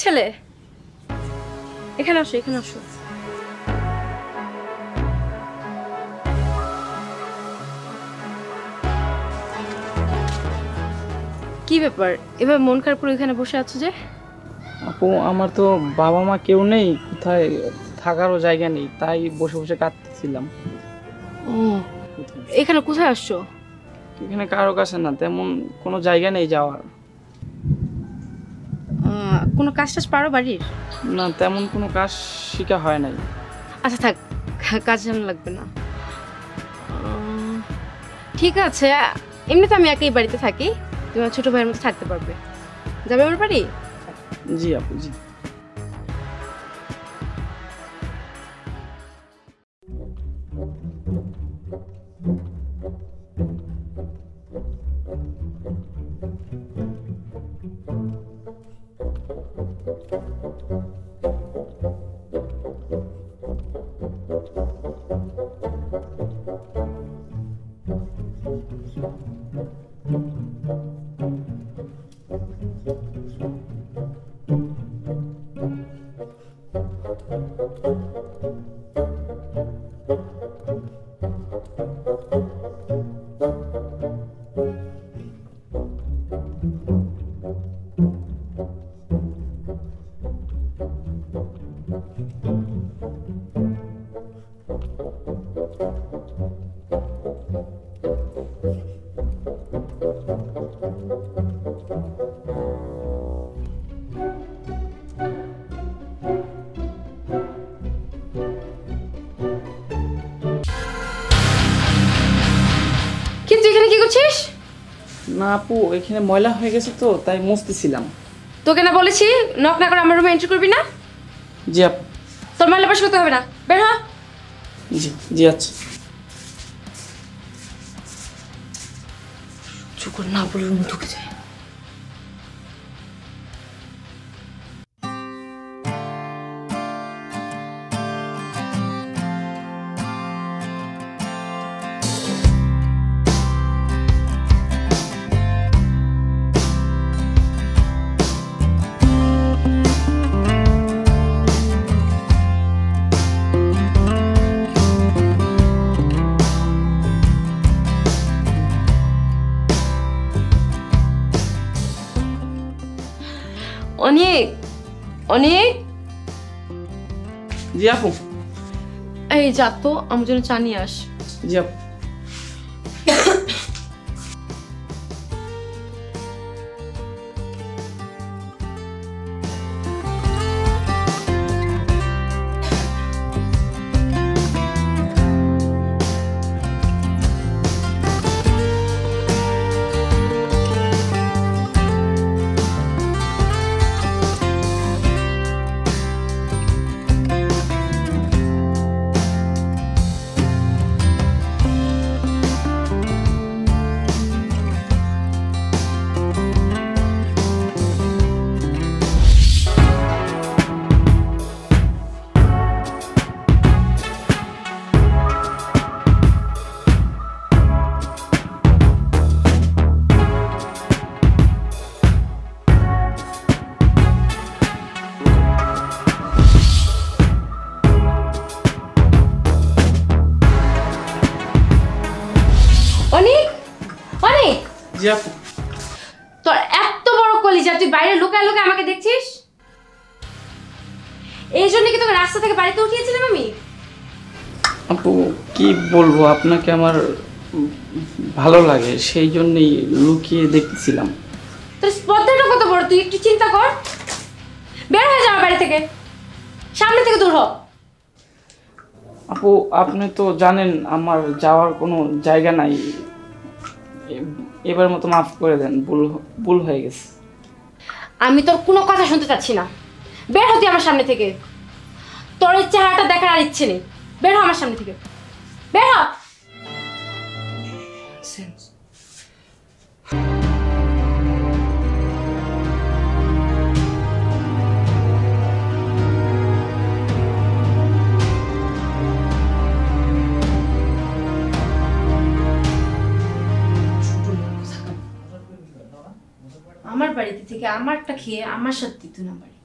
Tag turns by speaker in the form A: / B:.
A: ছেলে, এখানে আসো, এখানে আসো। কি ব্যাপার, এবার মন খারাপ করে এখানে বসে আছো যে?
B: আপু আমার তো বাবা মা কেউ নেই, কোথায় থাকারও জায়গা নেই, তাই বসে বসে কাঁদতেছিলাম।
A: ও, এখানে কোথায় আসছো?
B: এখানে কারো কাছে না, তেমন কোনো জায়গা নেই যাওয়ার।
A: কোনো কাজ টাজ পারো বাড়ির?
B: না, তেমন কোনো কাজ শিখা হয় নাই।
A: আচ্ছা থাক, কাজ জানা লাগবে না। ঠিক আছে, এমনিতে আমি একই বাড়িতে থাকি, তুমি ছোট ভাইয়ের মতো থাকতে পারবে। যাবে আমার বাড়ি?
B: জি আপু, জি।
A: কিন্তু এখানে কি করছিস?
B: না আপু, এখানে ময়লা হয়ে গেছে তো তাই মুছতেছিলাম।
A: তোকে না বলেছি নক না করে আমার রুমে এন্ট্রি করবি না?
B: জি আপু।
A: তোর ময়লা পাশ করতে হবে না, বের হ।
B: জি জি, আচ্ছা।
A: চুপ করে না বলে রুমে ঢুকে যায়। অনেক অনেক,
B: জি আপু।
A: এই যা তো আমার জন্য চা নিয়ে আস।
B: জি আপু।
A: অনেক অনেক,
B: জি আপু।
A: তোর এত বড় কলিজা, তুই বাইরে লুকায় লুকায় আমাকে দেখছিস? এই জন্য কি তোকে রাস্তা থেকে বাড়িতে উঠিয়েছিলাম আমি?
B: আপু কি বলবো, আপনাকে আমার ভালো লাগে, সেই জন্যই লুকিয়ে দেখতেছিলাম।
A: তোর স্পর্ধাটা কত বড়, তুই একটু চিন্তা কর। বের হয়ে যা আমার বাড়ি থেকে, সামনে থেকে দূর হ।
B: আপু আপনি তো জানেন আমার যাওয়ার কোনো জায়গা নাই, এবার মতো মাফ করে দেন, ভুল হয়ে গেছে।
A: আমি তোর কোনো কথা শুনতে চাচ্ছি না, বের হতে আমার সামনে থেকে। তোর এই চেহারাটা দেখার আর ইচ্ছে নেই, বের হ আমার সামনে থেকে, বের হ। আমার বাড়িতে থেকে আমারটা খেয়ে আমার সাথে তুই না বাড়ি